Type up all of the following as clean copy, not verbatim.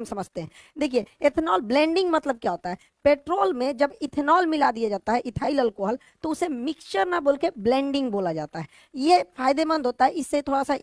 समझते हैं। देखिए, एथेनॉल ब्लेंडिंग मतलब क्या होता है? पेट्रोल में जब इथेनॉल मिला दिया जाता है, इथाइल अल्कोहल, तो उसे मिक्सचर ना बोल के ब्लेंडिंग बोला जाता है। ये फायदेमंद होता है, इससे थोड़ा सा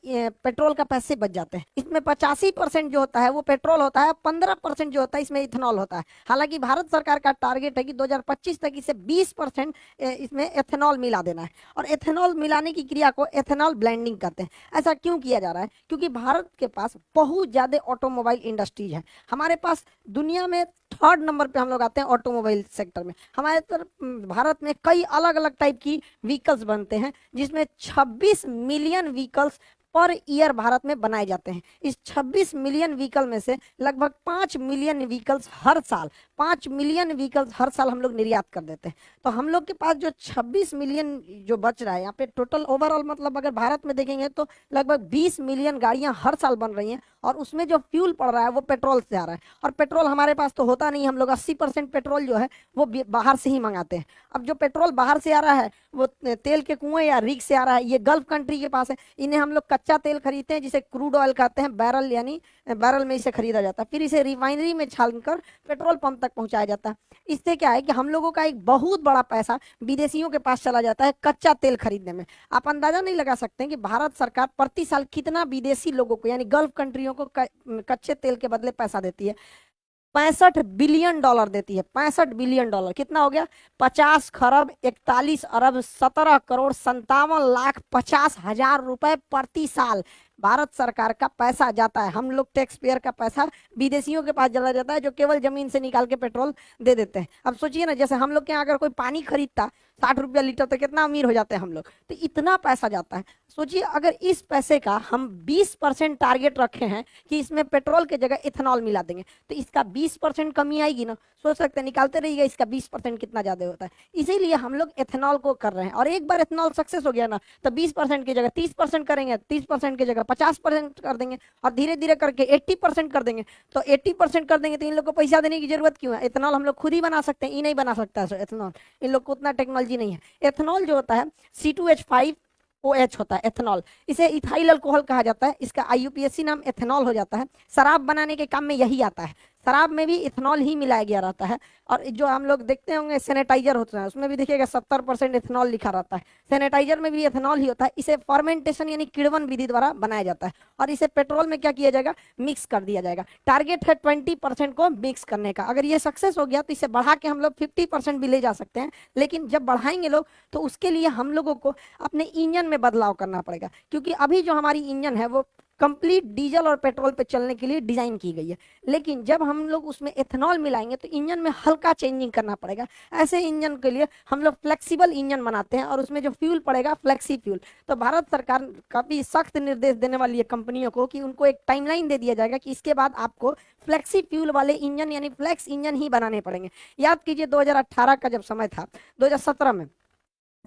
पेट्रोल का पैसे बच जाते हैं। इसमें 85% जो होता है वो पेट्रोल होता है, 15% जो होता है इसमें इथेनॉल होता है। हालांकि भारत सरकार का टारगेट है कि 2025 तक इसे 20% इसमें एथेनॉल मिला देना है। और एथेनॉल मिलाने की क्रिया को एथेनॉल ब्लेंडिंग कहते हैं। ऐसा क्यों किया जा रहा है? क्योंकि भारत के पास बहुत ज्यादा ऑटोमोबाइल इंडस्ट्रीज है। हमारे पास दुनिया में 3rd नंबर पे हम लोग आते हैं ऑटोमोबाइल सेक्टर में। हमारे तरफ भारत में कई अलग अलग टाइप की व्हीकल्स बनते हैं, जिसमें 26 million vehicles per year Bharat में बनाए जाते हैं। इस 26 मिलियन व्हीकल में से लगभग 5 मिलियन व्हीकल्स हर साल 5 मिलियन व्हीकल्स हर साल हम लोग निर्यात कर देते हैं। तो हम लोग के पास जो 26 मिलियन जो बच रहा है यहाँ पे टोटल ओवरऑल, मतलब अगर भारत में देखेंगे तो लगभग 20 मिलियन गाड़ियां हर साल बन रही हैं। और उसमें जो फ्यूल पड़ रहा है वो पेट्रोल से आ रहा है। और पेट्रोल हमारे पास तो होता नहीं, हम लोग 80% पेट्रोल जो है वो बाहर से ही मंगाते हैं। अब जो पेट्रोल बाहर से आ रहा है वो तेल के कुएं या रिग से आ रहा है, ये गल्फ कंट्री के पास है। इन्हें हम लोग कच्चा तेल खरीदते हैं जिसे क्रूड ऑयल कहते हैं, बैरल यानी बैरल में इसे खरीदा जाता है, फिर इसे रिफाइनरी में छानकर पेट्रोल पंप तक पहुंचाया जाता है। इससे क्या है कि हम लोगों का एक बहुत बड़ा पैसा विदेशियों के पास चला जाता है कच्चा तेल खरीदने में। आप अंदाजा नहीं लगा सकते कि भारत सरकार प्रति साल कितना विदेशी लोगों को यानी गल्फ कंट्रियों को कच्चे तेल के बदले पैसा देती है। $65 बिलियन देती है। $65 बिलियन कितना हो गया? 50 खरब 41 अरब 17 करोड़ 57 लाख 50 हजार रुपए प्रति साल भारत सरकार का पैसा जाता है। हम लोग टैक्स पेयर का पैसा विदेशियों के पास चला जाता है, जो केवल जमीन से निकाल के पेट्रोल दे देते हैं। अब सोचिए ना, जैसे हम लोग के यहाँ अगर कोई पानी खरीदता 60 रुपया लीटर, तो कितना अमीर हो जाते हैं हम लोग। तो इतना पैसा जाता है। सोचिए, अगर इस पैसे का हम 20% टारगेट रखे हैं कि इसमें पेट्रोल के जगह इथेनॉल मिला देंगे, तो इसका 20% कमी आएगी ना। सोच सकते हैं, निकालते रहिएगा इसका 20% कितना ज्यादा होता है। इसीलिए हम लोग एथेनॉल को कर रहे हैं। और एक बार एथेनॉल सक्सेस हो गया ना, तो 20% की जगह 30% करेंगे, 30% की जगह 50% कर देंगे, और धीरे धीरे करके 80% कर देंगे। तो 80% कर देंगे तो इन लोग को पैसा देने की जरूरत क्यों है? एथेनॉल हम लोग खुद ही बना सकते हैं। ये नहीं बना सकता है एथेनॉल, इन लोग को उतना टेक्नोलॉजी नहीं है। एथेनॉल जो होता है C2H5OH होता है एथेनॉल। इसे इथाइल अल्कोहल कहा जाता है। इसका IUPAC नाम एथेनॉल हो जाता है। शराब बनाने के काम में यही आता है। शराब में भी इथेनॉल ही मिलाया गया रहता है। और जो हम लोग देखते होंगे सैनिटाइजर होता है, उसमें भी देखिएगा 70% इथेनॉल लिखा रहता है। सैनिटाइजर में भी इथेनॉल ही होता है। इसे फर्मेंटेशन यानी किण्वन विधि द्वारा बनाया जाता है। और इसे पेट्रोल में क्या किया जाएगा? मिक्स कर दिया जाएगा। टारगेट है 20% को मिक्स करने का। अगर ये सक्सेस हो गया तो इसे बढ़ा के हम लोग 50% भी ले जा सकते हैं। लेकिन जब बढ़ाएंगे लोग तो उसके लिए हम लोगों को अपने इंजन में बदलाव करना पड़ेगा, क्योंकि अभी जो हमारी इंजन है वो कंप्लीट डीजल और पेट्रोल पे चलने के लिए डिजाइन की गई है। लेकिन जब हम लोग उसमें एथेनॉल मिलाएंगे तो इंजन में हल्का चेंजिंग करना पड़ेगा। ऐसे इंजन के लिए हम लोग फ्लेक्सिबल इंजन बनाते हैं, और उसमें जो फ्यूल पड़ेगा फ्लेक्सी फ्यूल। तो भारत सरकार काफी सख्त निर्देश देने वाली है कंपनियों को कि उनको एक टाइमलाइन दे दिया जाएगा कि इसके बाद आपको फ्लेक्सी फ्यूल वाले इंजन यानी फ्लेक्स इंजन ही बनाने पड़ेंगे। याद कीजिए 2018 का जब समय था, 2017 में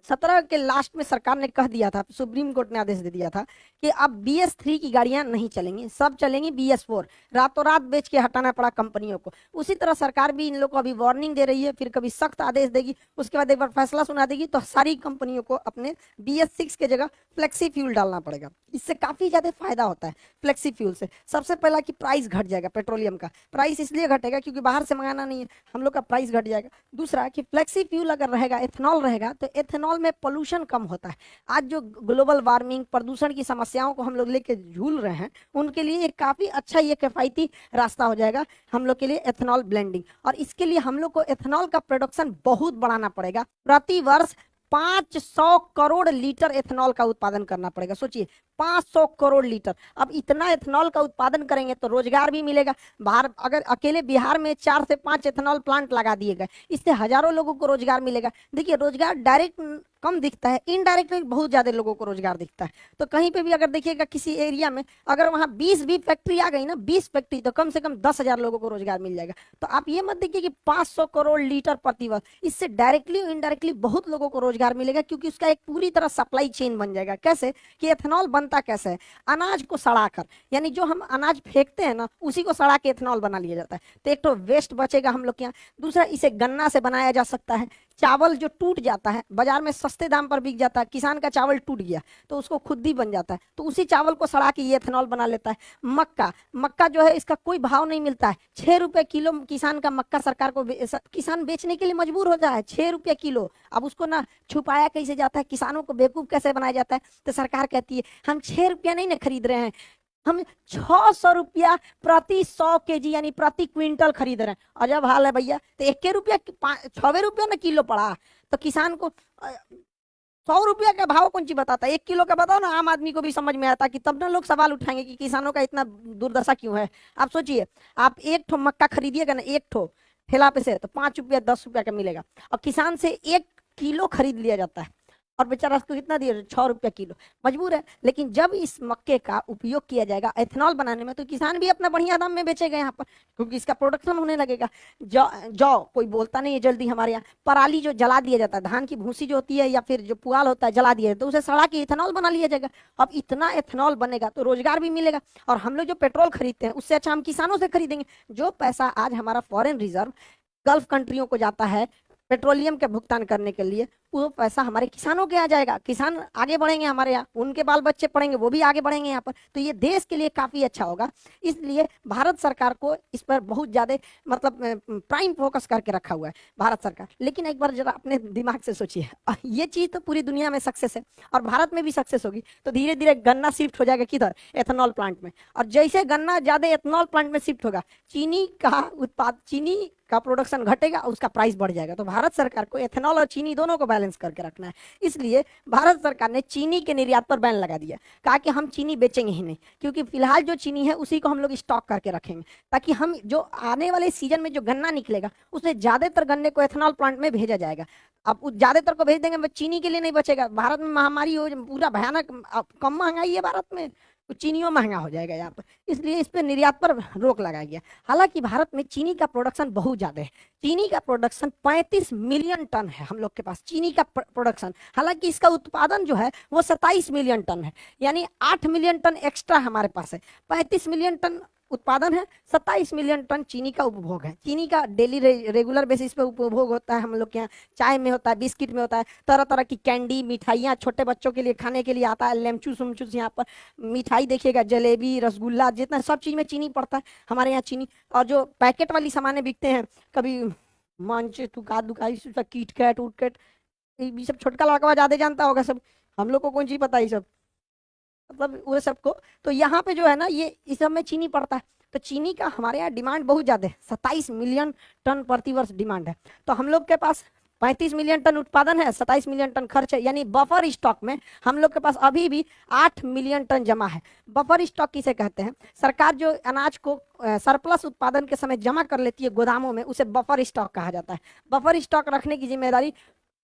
17 के लास्ट में सरकार ने कह दिया था, सुप्रीम कोर्ट ने आदेश दे दिया था कि अब BS3 की गाड़ियां नहीं चलेंगी, सब चलेंगी BS4। रातों रात बेच के हटाना पड़ा कंपनियों को। उसी तरह सरकार भी इन लोग को अभी वार्निंग दे रही है, फिर कभी सख्त आदेश देगी, उसके बाद एक बार फैसला सुना देगी, तो सारी कंपनियों को अपने BS6 के जगह फ्लेक्सी फ्यूल डालना पड़ेगा। इससे काफी ज्यादा फायदा होता है फ्लेक्सी फ्यूल से। सबसे पहला कि प्राइस घट जाएगा, पेट्रोलियम का प्राइस इसलिए घटेगा क्योंकि बाहर से मंगाना नहीं है, हम लोग का प्राइस घट जाएगा। दूसरा कि फ्लेक्सी फ्यूल अगर रहेगा, एथेनॉल रहेगा, तो एथेनॉल में पोल्यूशन कम होता है। आज जो ग्लोबल वार्मिंग प्रदूषण की समस्याओं को हम लोग लेके झूल रहे हैं, उनके लिए एक काफी अच्छा ये किफायती रास्ता हो जाएगा हम लोग के लिए एथेनॉल ब्लेंडिंग। और इसके लिए हम लोग को एथेनॉल का प्रोडक्शन बहुत बढ़ाना पड़ेगा। प्रति वर्ष 500 करोड़ लीटर एथेनॉल का उत्पादन करना पड़ेगा। सोचिए, 500 करोड़ लीटर। अब इतना एथेनॉल का उत्पादन करेंगे तो रोजगार भी मिलेगा। बाहर अगर अकेले बिहार में 4 से 5 एथेनॉल प्लांट लगा दिए गए, इससे हजारों लोगों को रोजगार मिलेगा। देखिए, रोजगार डायरेक्ट कम दिखता है, इनडायरेक्टली बहुत ज्यादा लोगों को रोजगार दिखता है। तो कहीं पे भी अगर देखिएगा किसी एरिया में अगर वहां 20 भी फैक्ट्री आ गई ना, 20 फैक्ट्री, तो कम से कम 10,000 लोगों को रोजगार मिल जाएगा। तो आप ये मत देखिए कि 500 करोड़ लीटर प्रति वर्ष, इससे डायरेक्टली और इनडायरेक्टली बहुत लोगों को रोजगार मिलेगा, क्योंकि उसका एक पूरी तरह सप्लाई चेन बन जाएगा। कैसे कि एथेनॉल बनता कैसे है? अनाज को सड़ाकर, यानी जो हम अनाज फेंकते हैं ना, उसी को सड़ा के एथेनॉल बना लिया जाता है। तो एक तो वेस्ट बचेगा हम लोग के यहाँ। दूसरा, इसे गन्ना से बनाया जा सकता है, चावल जो टूट जाता है बाजार में सस्ते दाम पर बिक जाता है, किसान का चावल टूट गया तो उसको खुद ही बन जाता है, तो उसी चावल को सड़ा के ये एथेनॉल बना लेता है। मक्का, मक्का जो है इसका कोई भाव नहीं मिलता है, 6 रुपए किलो किसान का मक्का सरकार को किसान बेचने के लिए मजबूर हो जाए, 6 रुपए किलो। अब उसको ना छुपाया कैसे जाता है, किसानों को बेवकूफ कैसे बनाया जाता है, तो सरकार कहती है हम 6 रुपया नहीं ना खरीद रहे हैं, हम 600 रुपया प्रति 100 kg यानी प्रति क्विंटल खरीद रहे हैं। अजब हाल है भैया, तो 1 रुपया 6 रुपया ना किलो पड़ा, तो किसान को 100 रुपया का भाव कौन सी बताता है, 1 किलो का बताओ ना, आम आदमी को भी समझ में आता कि तब ना लोग सवाल उठाएंगे कि किसानों का इतना दुर्दशा क्यों है। आप सोचिए, आप एक ठो मक्का खरीदिएगा ना, एक ठो ठेला पे से, तो 5 रुपया 10 रुपया का मिलेगा, और किसान से 1 किलो खरीद लिया जाता है, और बेचारा उसको कितना दिया, 6 रुपया किलो, मजबूर है। लेकिन जब इस मक्के का उपयोग किया जाएगा एथेनॉल बनाने में, तो किसान भी अपना बढ़िया दाम में बेचेगा यहाँ पर, क्योंकि इसका प्रोडक्शन होने लगेगा। जौ जौ कोई बोलता नहीं है जल्दी, हमारे यहाँ पराली जो जला दिया जाता है, धान की भूसी जो होती है या फिर जो पुआल होता है जला दिया, तो उसे सड़ा के इथेनॉल बना लिया जाएगा। अब इतना एथेनॉल बनेगा तो रोजगार भी मिलेगा, और हम लोग जो पेट्रोल खरीदते हैं उससे अच्छा हम किसानों से खरीदेंगे। जो पैसा आज हमारा फॉरेन रिजर्व गल्फ कंट्रियों को जाता है पेट्रोलियम के भुगतान करने के लिए, वो पैसा हमारे किसानों के आ जाएगा, किसान आगे बढ़ेंगे, हमारे यहाँ उनके बाल बच्चे पढ़ेंगे, वो भी आगे बढ़ेंगे यहाँ पर, तो ये देश के लिए काफी अच्छा होगा। इसलिए भारत सरकार को इस पर बहुत ज्यादा मतलब प्राइम फोकस करके रखा हुआ है भारत सरकार। लेकिन एक बार जरा अपने दिमाग से सोचिए, ये चीज तो पूरी दुनिया में सक्सेस है और भारत में भी सक्सेस होगी, तो धीरे धीरे गन्ना शिफ्ट हो जाएगा किधर, एथेनॉल प्लांट में, और जैसे गन्ना ज्यादा एथेनॉल प्लांट में शिफ्ट होगा, चीनी का प्रोडक्शन घटेगा, उसका प्राइस बढ़ जाएगा। तो भारत सरकार को एथेनॉल और चीनी दोनों को बैलेंस करके रखना है। इसलिए भारत सरकार ने चीनी के निर्यात पर बैन लगा दिया, कहा कि हम चीनी बेचेंगे ही नहीं, क्योंकि फिलहाल जो चीनी है उसी को हम लोग स्टॉक करके रखेंगे, ताकि हम जो आने वाले सीजन में जो गन्ना निकलेगा उसमें ज्यादातर गन्ने को एथेनॉल प्लांट में भेजा जाएगा। अब ज्यादातर को भेज देंगे, चीनी के लिए नहीं बचेगा। भारत में महामारी हो, पूरा भयानक, कम महंगाई है भारत में, तो चीनियों महंगा हो जाएगा यहाँ पर, इसलिए इस पर निर्यात पर रोक लगाया गया। हालांकि भारत में चीनी का प्रोडक्शन बहुत ज्यादा है, चीनी का प्रोडक्शन 35 मिलियन टन है हम लोग के पास चीनी का प्रोडक्शन। हालांकि इसका उत्पादन जो है वो 27 मिलियन टन है, यानी 8 मिलियन टन एक्स्ट्रा हमारे पास है। 35 मिलियन टन उत्पादन है, 27 मिलियन टन चीनी का उपभोग है। चीनी का डेली रेगुलर बेसिस पे उपभोग होता है हम लोग के यहाँ, चाय में होता है, बिस्किट में होता है, तरह तरह की कैंडी मिठाइयाँ छोटे बच्चों के लिए खाने के लिए आता है, लेमचूस उमचूस, यहाँ पर मिठाई देखिएगा, जलेबी रसगुल्ला, जितना सब चीज में चीनी पड़ता है हमारे यहाँ चीनी। और जो पैकेट वाली सामानें बिकते हैं, कभी मंच दुकाई किट कैट उटकैट, ये सब छोटका लड़का ज्यादा जानता होगा सब, हम लोग को कौन चीज पता है सब, मतलब वो सबको। तो यहाँ पे जो है ना, ये इस सब में चीनी पड़ता है, तो चीनी का हमारे यहाँ डिमांड बहुत ज्यादा है, 27 मिलियन टन प्रति वर्ष डिमांड है। तो हम लोग के पास 35 मिलियन टन उत्पादन है, 27 मिलियन टन खर्च है, यानी बफर स्टॉक में हम लोग के पास अभी भी 8 मिलियन टन जमा है। बफर स्टॉक किसे कहते हैं, सरकार जो अनाज को सरप्लस उत्पादन के समय जमा कर लेती है गोदामों में, उसे बफर स्टॉक कहा जाता है। बफर स्टॉक रखने की जिम्मेदारी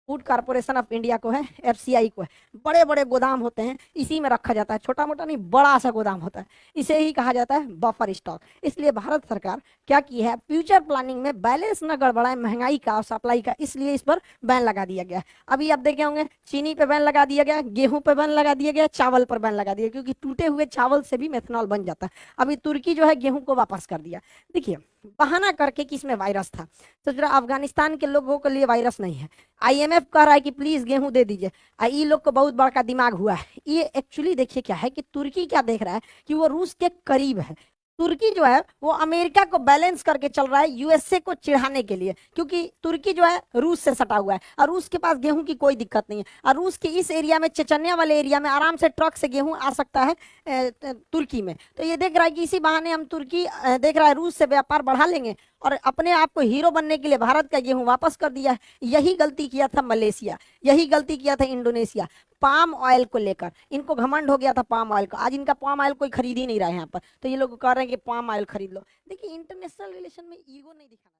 फूड कॉर्पोरेशन ऑफ इंडिया को है, एफसीआई को है। बड़े बड़े गोदाम होते हैं, इसी में रखा जाता है, छोटा मोटा नहीं, बड़ा सा गोदाम होता है, इसे ही कहा जाता है बफर स्टॉक। इसलिए भारत सरकार क्या की है, फ्यूचर प्लानिंग में बैलेंस न गड़बड़ाए महंगाई का और सप्लाई का, इसलिए इस पर बैन लगा दिया गया। अभी आप देखे होंगे चीनी पे बैन लगा दिया गया, गेहूं पे बैन लगा दिया गया, चावल पर बैन लगा दिया, क्योंकि टूटे हुए चावल से भी मेथनॉल बन जाता है। अभी तुर्की जो है गेहूं को वापस कर दिया, देखिए बहाना करके कि इसमें वायरस था, तो जरा अफगानिस्तान के लोगों के लिए वायरस नहीं है, आईएमएफ कह रहा है कि प्लीज गेहूं दे दीजिए, ये लोग को बहुत बड़ा दिमाग हुआ है। ये एक्चुअली देखिए क्या है कि तुर्की क्या देख रहा है कि वो रूस के करीब है, तुर्की जो है वो अमेरिका को बैलेंस करके चल रहा है यूएसए को चिढ़ाने के लिए, क्योंकि तुर्की जो है रूस से सटा हुआ है और रूस के पास गेहूं की कोई दिक्कत नहीं है, और रूस के इस एरिया में, चचन्या वाले एरिया में आराम से ट्रक से गेहूं आ सकता है तुर्की में। तो ये देख रहा है कि इसी बहाने हम तुर्की देख रहा है रूस से व्यापार बढ़ा लेंगे और अपने आप को हीरो बनने के लिए भारत का गेहूं वापस कर दिया है। यही गलती किया था मलेशिया, यही गलती किया था इंडोनेशिया, पाम ऑयल को लेकर इनको घमंड हो गया था पाम ऑयल का। आज इनका पाम ऑयल कोई खरीद ही नहीं रहा है यहाँ पर, तो ये लोग कह रहे हैं कि पाम ऑयल खरीद लो। देखिए इंटरनेशनल रिलेशन में ईगो नहीं दिखाना।